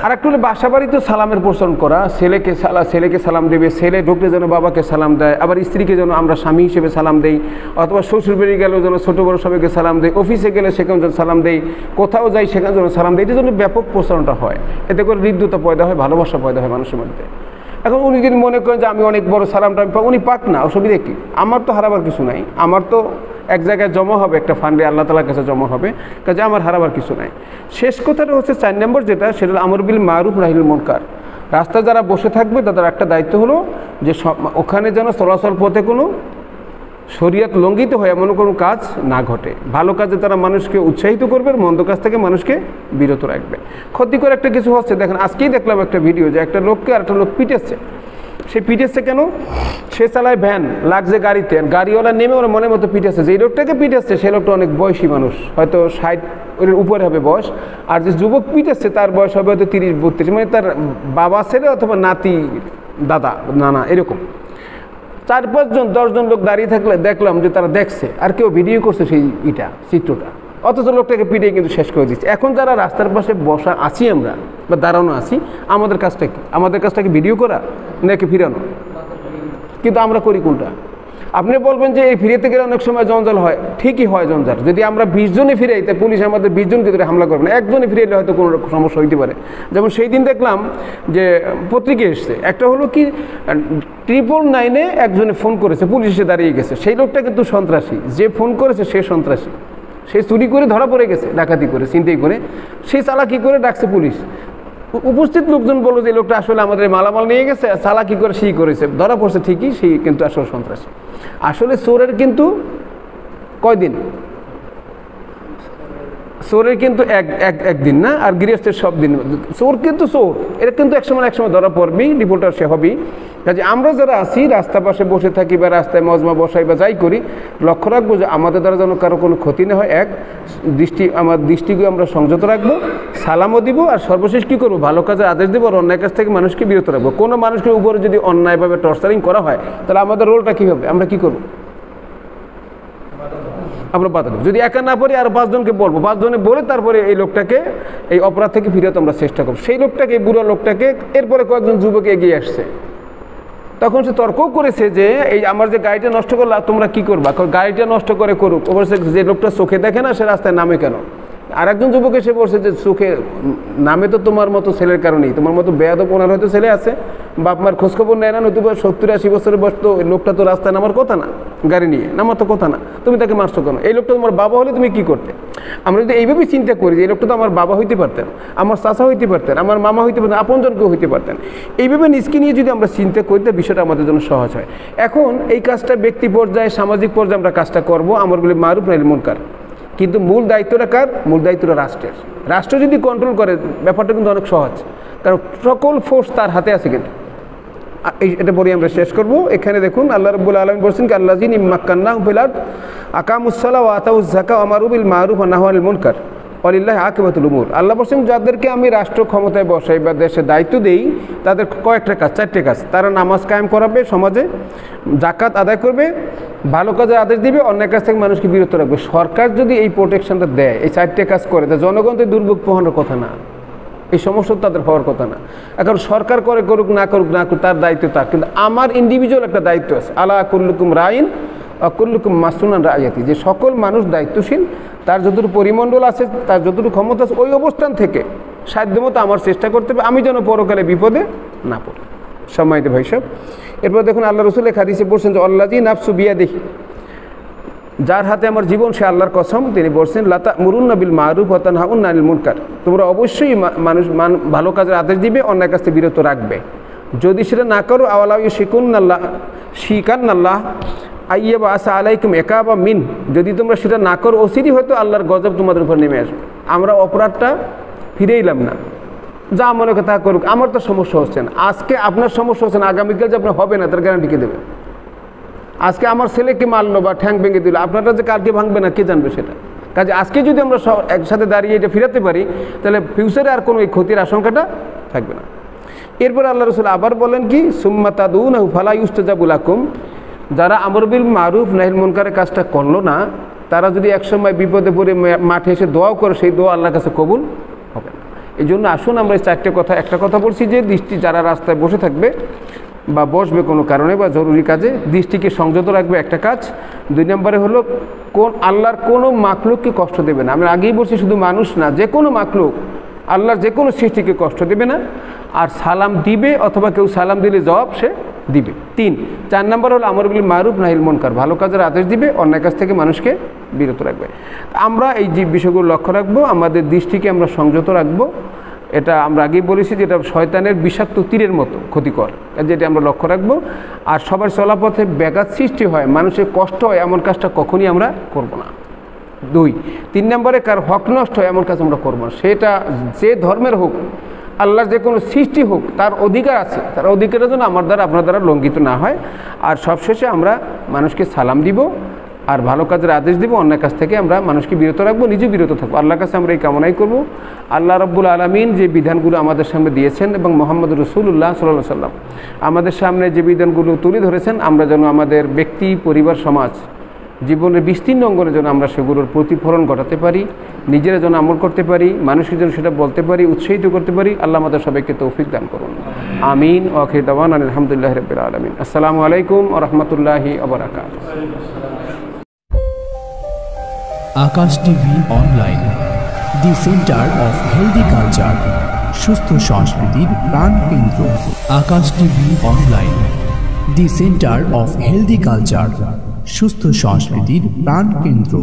আর একটু হলে বাসা বাড়িতে সালামের প্রচলন করা, ছেলেকে সালাম দেবে, ছেলে ঢুকলে যেন বাবাকে সালাম দেয়, আবার স্ত্রীকে যেন আমরা স্বামী হিসেবে সালাম দেই, অথবা শ্বশুর বাড়ি গেলেও যেন ছোটো বড়ো সবাইকে সালাম দেয়, অফিসে গেলে সেখানে যেন সালাম দেই, কোথাও যাই সেখানে যেন সালাম দেয়, এটার জন্য ব্যাপক প্রচলনটা হয়। এতে করে হৃদ্যতা পয়দা হয়, ভালোবাসা পয়দা হয় মানুষের মধ্যে। এখন উনি যদি মনে করেন যে আমি অনেক বড় সালামটা আমি পাক, উনি পাক না, অসুবিধা কি, আমার তো হারাবার কিছু নাই, আমার তো এক জায়গায় জমা হবে, একটা ফান্ডে আল্লাহ তাআলার কাছে জমা হবে, কাজে আমার হারাবার কিছু নাই। শেষ কথাটা হচ্ছে 4 নম্বর যেটা, সেটা আমর বিল মারুফ নাহিল মুনকার। রাস্তায় যারা বসে থাকবে তাদের একটা দায়িত্ব হলো যে ওখানে যেন চলাচল পথে কোনো শরীয়ত লঙ্ঘিত হয় এমন কোনো কাজ না ঘটে। ভালো কাজে তারা মানুষকে উৎসাহিত করবে, মন্দ কাজ থেকে মানুষকে বিরত রাখবে। ক্ষতিকর একটা কিছু হচ্ছে, দেখেন আজকেই দেখলাম একটা ভিডিও যে একটা লোককে আর একটা লোক পিটেছে। সে পিটেছে কেন, সে চালায় ভ্যান, লাগছে গাড়িতে, গাড়িওয়ালা নেমে ওরা মনের মতো পিটেছে। যে লোকটাকে পিটেছে সেই লোকটা অনেক বয়সী মানুষ, হয়তো 60 এর উপরে হবে বয়স, আর যে যুবক পিটেছে তার বয়স হবে হয়তো 30-32, মানে তার বাবা ছেলে অথবা নাতি দাদা নানা এরকম। 4-5 জন 10 জন লোক দাঁড়িয়ে থাকলে দেখলাম যে তারা দেখছে আর কেউ ভিডিও করছে সেই চিত্রটা, অথচ লোকটাকে পিটিয়ে কিন্তু শেষ করে দিচ্ছে। এখন যারা রাস্তার পাশে বসা আছি আমরা বা দাঁড়ানো আছি, আমাদের কাজটা কি? আমাদের কাজটা কি ভিডিও করা নাকি ফিরানো? কিন্তু আমরা করি কোনটা? আপনি বলবেন যে এই ফিরেতে গেলে অনেক সময় জঞ্জাল হয়, ঠিকই হয় জঞ্জাল। যদি আমরা 20 জনে ফিরাই তাই পুলিশ আমাদের 20 জনকে ধরে হামলা করবে না, একজনে ফিরাইলে হয়তো কোনো সমস্যা হইতে পারে। যেমন সেই দিন দেখলাম যে পত্রিকা এসছে, একটা হলো কি 999-এ একজনে ফোন করেছে, পুলিশ এসে দাঁড়িয়ে গেছে, সেই লোকটা কিন্তু সন্ত্রাসী, যে ফোন করেছে সে সন্ত্রাসী, সে চুরি করে ধরা পড়ে গেছে, ডাকাতি করে ছিনতাই করে, সে চালাকি করে ডাকছে পুলিশ। উপস্থিত লোকজন বলল যে লোকটা আসলে আমাদের মালামাল নিয়ে গেছে, চালাকি করে সেই করেছে, ধরা পড়ছে ঠিকই, সেই কিন্তু আসলে সন্ত্রাসী। আসলে চোরের কিন্তু কয়দিন, চোরের কিন্তু একদিন না, আর গৃহস্থের সব দিন। চোর কিন্তু চোর, এটা কিন্তু একসময় ধরা পড়বেই, রিপোর্টার সে হবেই। কাজে আমরা যারা আছি রাস্তা পাশে বসে থাকি বা রাস্তায় মজমা বসাই বা যাই করি, লক্ষ্য রাখবো যে আমাদের দ্বারা যেন কারো কোনো ক্ষতি না হয়। আমার দৃষ্টিকে আমরা সংযত রাখবো, সালামও দিব, আর সর্বশেষ কী করবো, ভালো কাজের আদেশ দেবো, আর অন্যায় কাজ থেকে মানুষকে বিরত রাখবো। কোনো মানুষের উপরে যদি অন্যায়ভাবে টর্চারিং করা হয় তাহলে আমাদের রোলটা কী হবে, আমরা কী করবো? আমরা বাধা দেবো। যদি একা না পারি আর 5 জনকে বলবো, 5 জনে বলে তারপরে এই লোকটাকে এই অপরাধ থেকে ফিরাতে আমরা চেষ্টা করবো। সেই লোকটাকে, এই বুড়ো লোকটাকে, এরপরে কয়েকজন যুবক এগিয়ে আসছে, তখন সে তর্কও করেছে যে এই আমার যে গাড়িটা নষ্ট করলা তোমরা কি করবা, গাড়িটা নষ্ট করে করুক, অবশ্যই যে লোকটা চোখে দেখে না সে রাস্তায় নামে কেন? আর একজন যুবক এসে বলছে যে চোখে নামে তো তোমার মতো ছেলের কারণেই, তোমার মতো বেয়াদব ওনার হয়তো ছেলে আছে, বাপ মার খোঁজখবর নেয় না, নতুবা 70-80 বছরের বয়স, তো লোকটা তো রাস্তায় নামার কথা না, গাড়ি নিয়ে নামার তো কথা না, তুমি তাকে মারছো কেন? এই লোকটা তোমার বাবা হলে তুমি কি করতে? আমরা যদি এইভাবেই চিন্তা করি যে এই লোকটা তো আমার বাবা হইতে পারতেন, আমার চাচা হইতে পারতেন, আমার মামা হইতে পারতেন, আপনজন কেউ হইতে পারতেন, এইভাবে নিজকে নিয়ে যদি আমরা চিন্তা করি তো বিষয়টা আমাদের জন্য সহজ হয়। এখন এই কাজটা ব্যক্তি পর্যায়ে, সামাজিক পর্যায়ে আমরা কাজটা করবো, আমর বিল মারুফ নাহিল মুনকার, কিন্তু মূল দায়িত্বটা কার? মূল দায়িত্বটা রাষ্ট্রের। রাষ্ট্র যদি কন্ট্রোল করে ব্যাপারটা কিন্তু অনেক সহজ, কারণ সকল ফোর্স তার হাতে আছে। কিন্তু এটা পরে আমরা শেষ করব। এখানে দেখুন আল্লাহ রাব্বুল আলামিন বলছেন আল্লাযিনা মাক্কান্নাহুম ফিল আরদ আকামুস সালাহ ওয়া আতাউজ যাকাত ওয়া আমারু বিল মারুফ ওয়া নাহাউ আনিল মুনকার। ওয়ালিল্লাহি আকিবাতুল উমুর। আল্লাহ বলছেন যাদেরকে আমি রাষ্ট্র ক্ষমতায় বসাই বা দেশে দায়িত্ব দেই তাদের কয়েকটা কাজ, 4টে কাজ। তারা নামাজ কায়েম করাবে, সমাজে জাকাত আদায় করবে, ভালো কাজের আদেশ দিবে, অন্যায় কাজ থেকে মানুষকে বিরত রাখবে। সরকার যদি এই প্রোটেকশনটা দেয়, এই 4টে কাজ করে, তা জনগণ তো দুর্ভোগ পোহানোর কথা না, এই সমস্যা তাদের হওয়ার কথা না। এখন সরকার করুক না করুক তার দায়িত্ব তার, কিন্তু আমার ইন্ডিভিজুয়াল একটা দায়িত্ব আছে। আলা কুল্লুকুম রাইন কুল্লুকুম মাসউলুন রাইয়াতি, যে সকল মানুষ দায়িত্বশীল, তার যতটুকু পরিমণ্ডল আছে, তার যতটুকু ক্ষমতা আছে, ওই অবস্থান থেকে সাধ্যমতো আমার চেষ্টা করতে হবে আমি যেন পরকালে বিপদে না পড়ি। সম্মানিত ভাই সব, এরপর দেখুন আল্লাহ রসুল এক হাদিসে বলছেন যে আল্লাযী নাফসু বিয়াদিহি, যার হাতে আমার জীবন সে আল্লাহর কসম, তিনি বলছেন লা তা'মুরুন্না বিল মারুফ ওয়া তানহাউনা আনিল মুনকার, তোমরা অবশ্যই মানুষ ভালো কাজের আদেশ দিবে, অন্যায় কাজ থেকে বিরত রাখবে। যদি সেটা না করো আওয়ালা শিকান্নাল্লাহ আইয়াবা আসা আলাইকুম একাবা মিন, যদি তোমরা সেটা না করো অচিরই হয়তো আল্লাহর গজব তোমাদের উপর নেমে আসবে। আমরা অপরাধটা ফিরে এলাম না, যা মনে কথা করুক, আমার তো সমস্যা হচ্ছে না। আজকে আপনার সমস্যা হচ্ছে না, আগামীকাল যে আপনার হবে না তার গ্যারান্টি কে দেবে? আজকে আমার ছেলেকে মারলো বা ঠ্যাং ভেঙে দিল, আপনারা যে কালকে ভাঙবে না কে জানবে সেটা? কাজে আজকে যদি আমরা সব একসাথে দাঁড়িয়ে এটা ফিরাতে পারি, তাহলে ফিউচারে আর কোনো এই ক্ষতির আশঙ্কাটা থাকবে না। এরপর আল্লাহ রসুল আবার বলেন কি, সুম্মা তাদউনাহু ফালা ইউস্তাজাবু লাকুম, যারা আমর বিল মারুফ নাহিল মুনকারের কাজটা করলো না, তারা যদি একসময় বিপদে পড়ে মাঠে এসে দোয়াও করে, সেই দোয়া আল্লাহর কাছে কবুল হবে না। এই জন্য আসুন আমরা এই 4টে কথা, একটা কথা বলছি যে দৃষ্টি যারা রাস্তায় বসে থাকবে বা বসবে কোনো কারণে বা জরুরি কাজে, দৃষ্টিকে সংযত রাখবে, একটা কাজ। 2 নম্বরে হলো আল্লাহর কোনো মাখলুককে কষ্ট দেবে না। আমরা আগেই বলছি শুধু মানুষ না, যে কোনো মাখলুক, আল্লাহর যে কোনো সৃষ্টিকে কষ্ট দেবে না। আর সালাম দিবে, অথবা কেউ সালাম দিলে জবাব সে দিবে। 4 নম্বর হলো আমর বিল মারুফ নাহিল মুনকার, ভালো কাজের আদেশ দিবে, অন্যায় কাজ থেকে মানুষকে বিরত রাখবে। আমরা এই যে বিষয়গুলো লক্ষ্য রাখবো, আমাদের দৃষ্টিকে আমরা সংযত রাখবো। এটা আমরা আগেই বলেছি যে এটা শয়তানের বিষাক্ত তীরের মতো ক্ষতিকর, যেটা আমরা লক্ষ্য রাখবো। আর সবার চলাপথে ব্যাঘাত সৃষ্টি হয়, মানুষের কষ্ট হয়, এমন কাজটা কখনই আমরা করব না। 3 নম্বরে কার হক নষ্ট হয় এমন কাজ আমরা করবো না, সেটা যে ধর্মের হোক, আল্লাহর যে কোনো সৃষ্টি হোক, তার অধিকার আছে, তার অধিকারের জন্য আমার দ্বারা আপনার দ্বারা লঙ্ঘিত না হয়। আর সবশেষে আমরা মানুষকে সালাম দিব, আর ভালো কাজের আদেশ দিব, অন্যায় কাজ থেকে আমরা মানুষকে বিরত রাখবো, নিজে বিরত থাকবো। আল্লাহর কাছে আমরা এই কামনাই করব। আল্লাহ রাব্বুল আলামিন যে বিধানগুলো আমাদের সামনে দিয়েছেন এবং মুহাম্মদ রাসূলুল্লাহ সাল্লাল্লাহু আলাইহি ওয়াসাল্লাম আমাদের সামনে যে বিধানগুলো তুলে ধরেছেন, আমরা যেন আমাদের ব্যক্তি, পরিবার, সমাজ, জীবনের বিস্তীর্ণ অঙ্গনে যেন আমরা সেগুলোর প্রতিফলন ঘটাতে পারি, নিজেরা যেন আমল করতে পারি, মানুষকে যেন সেটা বলতে পারি, উৎসাহিত করতে পারি। আল্লাহ আমাদের সবাইকে তৌফিক দান করুন। আমিন। ওয়া আখিরু দাওয়ানা আলহামদুলিল্লাহি রাব্বিল আলামিন। আসসালামু আলাইকুম ওয়া রাহমাতুল্লাহি ওয়া বারাকাতুহু। Akash TV online, the centre of healthy culture, সুস্থ সংস্কৃতির প্রাণ কেন্দ্র। Akash TV online, the centre of healthy culture, সুস্থ সংস্কৃতির প্রাণ কেন্দ্র।